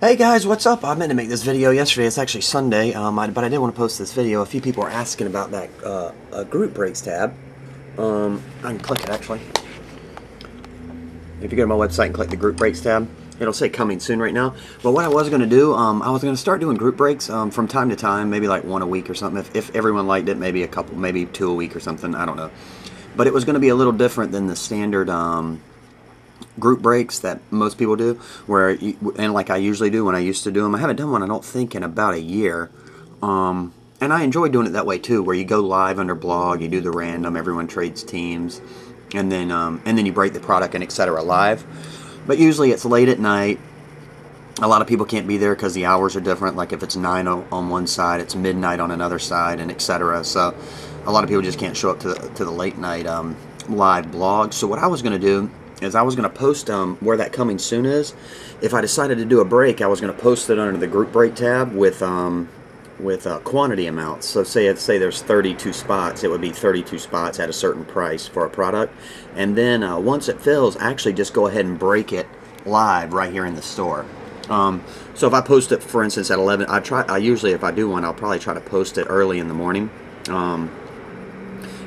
Hey guys, what's up? I meant to make this video yesterday. It's actually Sunday, but I did want to post this video. A few people are asking about that group breaks tab. I can click it actually. If you go to my website and click the group breaks tab, it'll say coming soon right now. But what I was going to do, I was going to start doing group breaks from time to time, maybe like one a week or something. If everyone liked it, maybe a couple, maybe two a week or something. I don't know. But it was going to be a little different than the standard group breaks that most people do, and like I usually do when I used to do them. I haven't done one, I don't think, in about a year. And I enjoy doing it that way too, where you go live under blog, you do the random, everyone trades teams, and then you break the product and etc. live. But usually it's late at night. A lot of people can't be there because the hours are different. Like if it's 9 on one side, it's midnight on another side, and etc. So a lot of people just can't show up to the late night live blog. So what I was going to do is I was going to post where that coming soon is. If I decided to do a break, I was going to post it under the group break tab with quantity amounts. So say there's 32 spots, it would be 32 spots at a certain price for a product. And then once it fills, actually just go ahead and break it live right here in the store. So if I post it, for instance, at 11, I usually, if I do one, I'll probably try to post it early in the morning.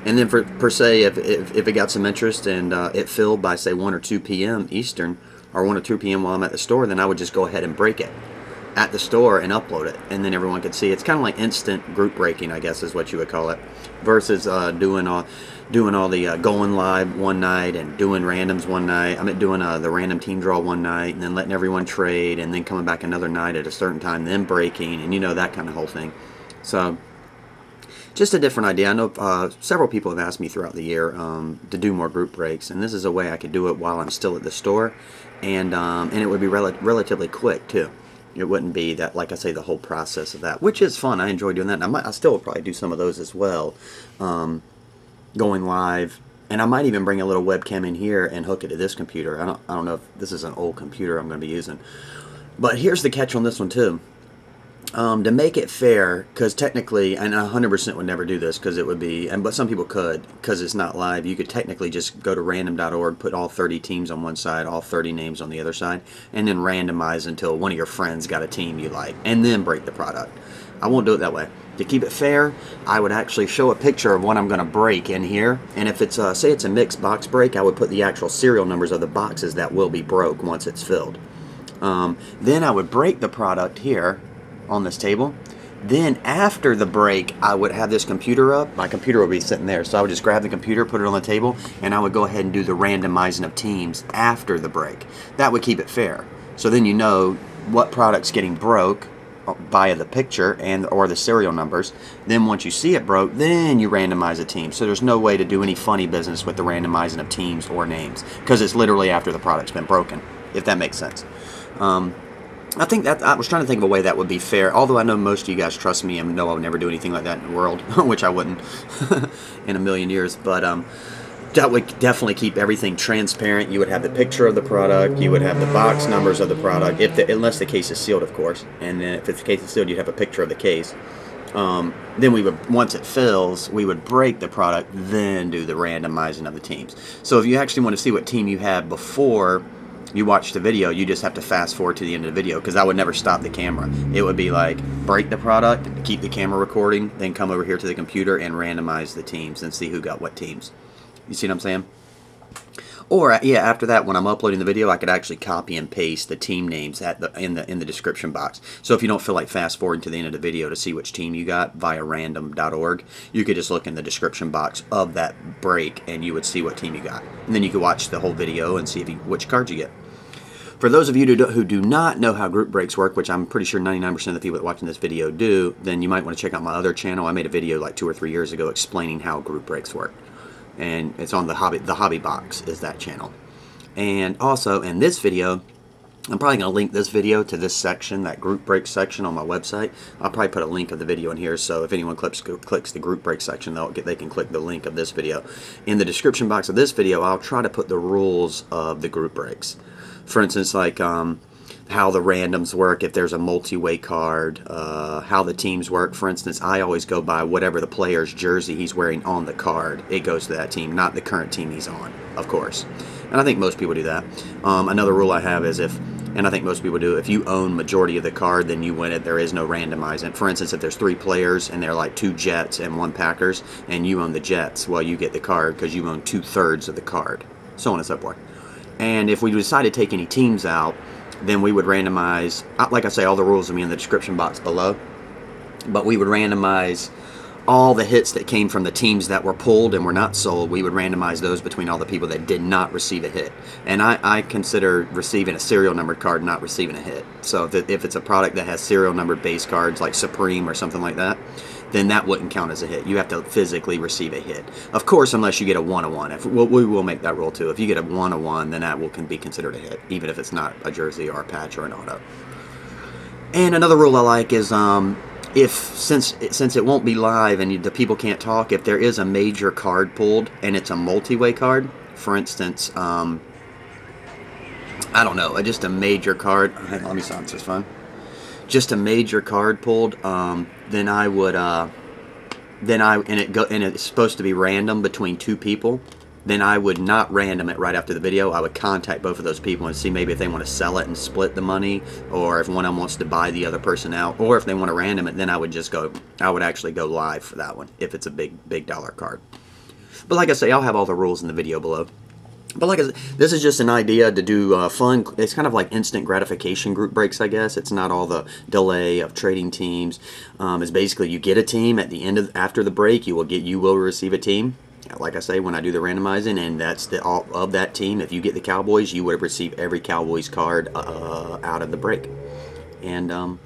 And then per se, if it got some interest and it filled by, say, 1 or 2 p.m. Eastern, or 1 or 2 p.m. while I'm at the store, then I would just go ahead and break it at the store and upload it, and then everyone could see. It's kind of like instant group breaking, I guess is what you would call it, versus doing all the going live one night and doing randoms one night. I mean, doing the random team draw one night and then letting everyone trade and then coming back another night at a certain time, then breaking, and you know, that kind of whole thing. So just a different idea. I know several people have asked me throughout the year to do more group breaks, and this is a way I could do it while I'm still at the store, and it would be relatively quick too. It wouldn't be that, like I say, the whole process of that, which is fun. I enjoy doing that, and I still will probably do some of those as well, going live, and I might even bring a little webcam in here and hook it to this computer. I don't know if this is an old computer I'm going to be using, but here's the catch on this one too. To make it fair, because technically, and 100% would never do this because it would be, but some people could, because it's not live. You could technically just go to random.org, put all 30 teams on one side, all 30 names on the other side, and then randomize until one of your friends got a team you like, and then break the product. I won't do it that way. To keep it fair, I would actually show a picture of what I'm going to break in here, and if it's, say it's a mixed box break, I would put the actual serial numbers of the boxes that will be broke once it's filled. Then I would break the product here on this table. Then after the break, I would have this computer up. My computer would be sitting there, so I would just grab the computer, put it on the table, and I would go ahead and do the randomizing of teams after the break. That would keep it fair. So then you know what product's getting broke via the picture or the serial numbers. Then once you see it broke, then you randomize a team. So there's no way to do any funny business with the randomizing of teams or names, because it's literally after the product's been broken, if that makes sense. I think that I was trying to think of a way that would be fair, although I know most of you guys trust me and know I would never do anything like that in the world, which I wouldn't in a million years, but that would definitely keep everything transparent. You would have the picture of the product, you would have the box numbers of the product, unless the case is sealed, of course, and then if the case is sealed, you'd have a picture of the case. Then we would, once it fills, we would break the product, then do the randomizing of the teams. So if you actually want to see what team you had before you watch the video, you just have to fast forward to the end of the video, because I would never stop the camera. It would be like, break the product, keep the camera recording, then come over here to the computer and randomize the teams and see who got what teams. You see what I'm saying? Or yeah, after that, when I'm uploading the video, I could actually copy and paste the team names in the description box. So if you don't feel like fast forwarding to the end of the video to see which team you got via random.org, you could just look in the description box of that break and you would see what team you got. And then you could watch the whole video and see which cards you get. For those of you who do not know how group breaks work, which I'm pretty sure 99% of the people watching this video do, then you might want to check out my other channel. I made a video like 2 or 3 years ago explaining how group breaks work. And it's on the hobby box is that channel. And also in this video, I'm probably going to link this video to this section, that group break section on my website. I'll probably put a link of the video in here, so if anyone clicks the group break section, they can click the link of this video. In the description box of this video, I'll try to put the rules of the group breaks. For instance, like how the randoms work, if there's a multi-way card, how the teams work. For instance, I always go by whatever the player's jersey he's wearing on the card. It goes to that team, not the current team he's on, of course. And I think most people do that. Another rule I have is if And I think most people do. If you own majority of the card, then you win it. There is no randomizing. For instance, if there's 3 players and they're like 2 Jets and 1 Packers, and you own the Jets, well, you get the card because you own 2/3 of the card, so on and so forth. And if we decide to take any teams out, then we would randomize. Like I say, all the rules will be in the description box below. But we would randomize all the hits that came from the teams that were pulled and were not sold. We would randomize those between all the people that did not receive a hit. And I consider receiving a serial numbered card not receiving a hit. So if it's a product that has serial numbered base cards like Supreme or something like that, then that wouldn't count as a hit. You have to physically receive a hit. Of course, unless you get a 1/1. We will make that rule too. If you get a 1/1, then that can be considered a hit, even if it's not a jersey or a patch or an auto. And another rule I like is since it won't be live and the people can't talk, if there is a major card pulled and it's a multi-way card, for instance, I don't know, just a major card. Let me silence this phone. Just a major card pulled, then I would, and it's supposed to be random between 2 people. Then I would not random it right after the video. I would contact both of those people and see maybe if they want to sell it and split the money, or if one of them wants to buy the other person out, or if they want to random it, then I would actually go live for that one if it's a big dollar card. But like I say, I'll have all the rules in the video below. But like I said, this is just an idea to do fun. It's kind of like instant gratification group breaks, I guess. It's not all the delay of trading teams. It's basically you get a team at the end after the break. You will receive a team. Like I say, when I do the randomizing, and that's all of that team. If you get the Cowboys, you would receive every Cowboys card out of the break, and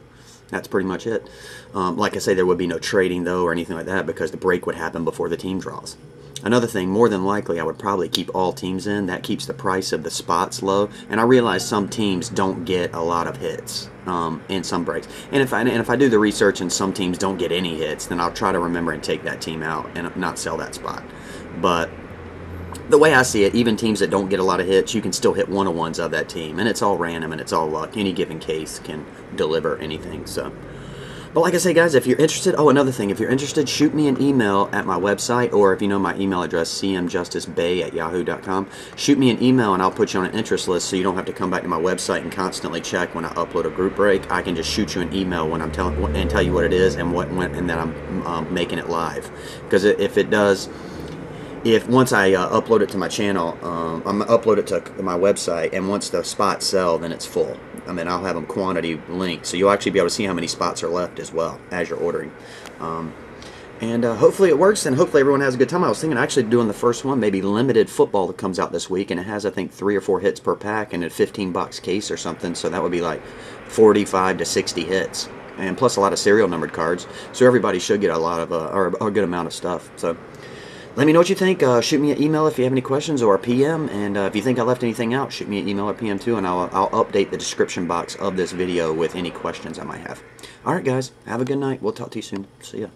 that's pretty much it. Like I say, there would be no trading though or anything like that because the break would happen before the team draws. Another thing, more than likely, I would probably keep all teams in. That keeps the price of the spots low. And I realize some teams don't get a lot of hits in some breaks. And if I do the research and some teams don't get any hits, then I'll try to remember and take that team out and not sell that spot. But the way I see it, even teams that don't get a lot of hits, you can still hit 1/1s of that team. And it's all random and it's all luck. Any given case can deliver anything. So. But like I say, guys, if you're interested, another thing, if you're interested, shoot me an email at my website, or if you know my email address, cmjusticebay@yahoo.com. Shoot me an email and I'll put you on an interest list so you don't have to come back to my website and constantly check when I upload a group break. I can just shoot you an email when I'm tell you what it is and and that I'm making it live. Because if once I upload it to my channel, I'm going to upload it to my website, and once the spots sell, then it's full. I mean, I'll have them quantity linked, so you'll actually be able to see how many spots are left as well as you're ordering. Hopefully it works, and hopefully everyone has a good time. I was thinking actually doing the first one, maybe limited football that comes out this week, and it has, I think, 3 or 4 hits per pack and a 15-box case or something, so that would be like 45 to 60 hits. And plus a lot of serial numbered cards, so everybody should get a lot of, or a good amount of stuff. So let me know what you think. Shoot me an email if you have any questions, or a PM. And if you think I left anything out, shoot me an email or PM too, and I'll update the description box of this video with any questions I might have. Alright guys, have a good night. We'll talk to you soon. See ya.